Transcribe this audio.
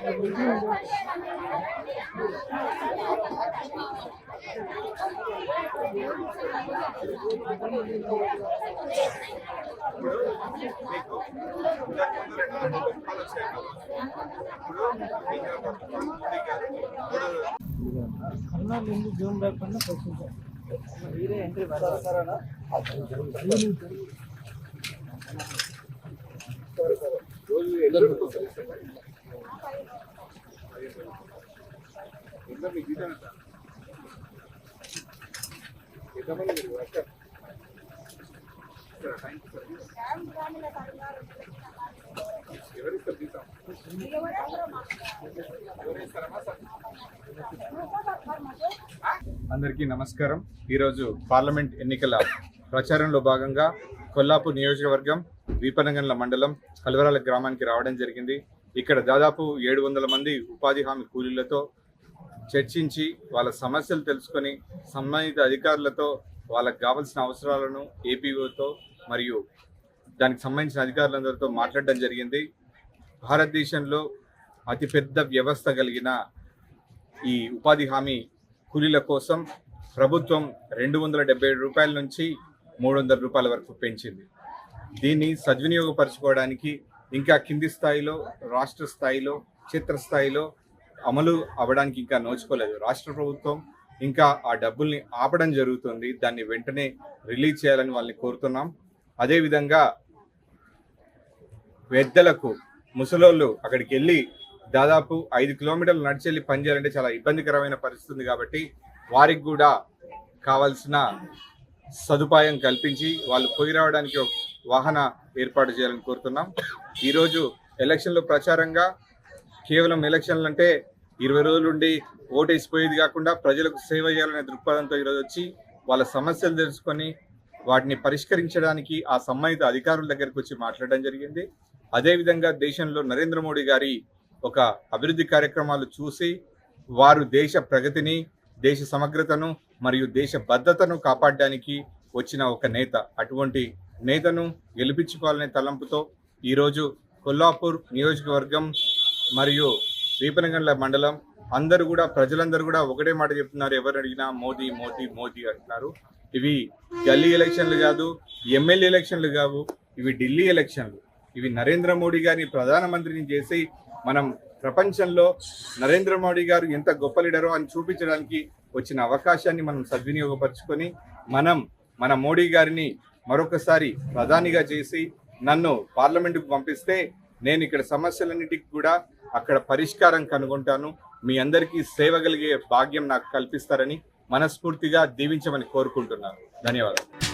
June లేకుండా entry అందరికీ నమస్కారం. ఈరోజు పార్లమెంట్ ఎన్నికల ప్రచారంలో భాగంగా కొల్లాపూర్ నియోజకవర్గం వీపనగండ్ల మండలం కల్వరాల గ్రామానికి రావడం జరిగింది. ఇక్కడ దాదాపు 700 మంది ఉపాధి హామీ కూలీలతో చర్చించి వాళ్ళ సమస్యలు తెలుసుకొని సంబంధిత అధికారులతో వాళ్ళకు కావాల్సిన అవసరాలను ఏపీఓతో మరియు దానికి సంబంధించిన అధికారులందరితో మాట్లాడడం జరిగింది. భారతదేశంలో అతిపెద్ద వ్యవస్థ కలిగిన ఈ ఉపాధి హామీ కూలీల కోసం ప్రభుత్వం 277 రూపాయల నుంచి 300 రూపాయల వరకు పెంచింది. దీన్ని సద్వినియోగపరచుకోవడానికి ఇంకా కింది స్థాయిలో, రాష్ట్ర స్థాయిలో, క్షేత్రస్థాయిలో అమలు అవ్వడానికి ఇంకా నోచుకోలేదు. రాష్ట్ర ప్రభుత్వం ఇంకా ఆ డబ్బుల్ని ఆపడం జరుగుతుంది. దాన్ని వెంటనే రిలీజ్ చేయాలని వాళ్ళని కోరుతున్నాం. అదేవిధంగా పెద్దలకు, ముసలోళ్ళు అక్కడికి వెళ్ళి దాదాపు 5 కిలోమీటర్లు నడిచెళ్ళి పనిచేయాలంటే చాలా ఇబ్బందికరమైన పరిస్థితి ఉంది. కాబట్టి వారికి కూడా కావాల్సిన సదుపాయం కల్పించి వాళ్ళు పోయి రావడానికి ఒక వాహన ఏర్పాటు చేయాలని కోరుతున్నాం. ఈరోజు ఎలక్షన్లో ప్రచారంగా కేవలం ఎలక్షన్లు అంటే 20 రోజులు ఉండి ఓటేసిపోయేది కాకుండా ప్రజలకు సేవ చేయాలనే దృక్పథంతో ఈరోజు వచ్చి వాళ్ళ సమస్యలు తెలుసుకొని వాటిని పరిష్కరించడానికి ఆ సంబంధిత అధికారుల దగ్గరికి వచ్చి మాట్లాడడం జరిగింది. అదేవిధంగా దేశంలో నరేంద్ర మోడీ గారి ఒక అభివృద్ధి కార్యక్రమాలు చూసి వారు దేశ ప్రగతిని, దేశ సమగ్రతను మరియు దేశ భద్రతను కాపాడడానికి వచ్చిన ఒక నేత. అటువంటి నేతను గెలిపించుకోవాలనే తలంపుతో ఈరోజు కొల్లాపూర్ నియోజకవర్గం మరియు వీపనగండ్ల మండలం అందరూ కూడా, ప్రజలందరూ కూడా ఒకటే మాట చెప్తున్నారు. ఎవరు అడిగినా మోదీ మోదీ మోదీ అంటున్నారు. ఇవి గల్లీ ఎలక్షన్లు కాదు, ఎమ్మెల్యే ఎలక్షన్లు కావు, ఇవి ఢిల్లీ ఎలక్షన్లు. ఇవి నరేంద్ర మోడీ గారిని ప్రధానమంత్రిని చేసి మనం ప్రపంచంలో నరేంద్ర మోడీ గారు ఎంత గొప్ప లీడరో అని చూపించడానికి వచ్చిన అవకాశాన్ని మనం సద్వినియోగపరచుకొని మన మోడీ గారిని మరొకసారి ప్రధానిగా చేసి నన్ను పార్లమెంటుకు పంపిస్తే నేను ఇక్కడ సమస్యలన్నిటికీ కూడా అక్కడ పరిష్కారం కనుగొంటాను. మీ అందరికీ సేవ కలిగే భాగ్యం నాకు కల్పిస్తారని మనస్ఫూర్తిగా దీవించమని కోరుకుంటున్నాను. ధన్యవాదాలు.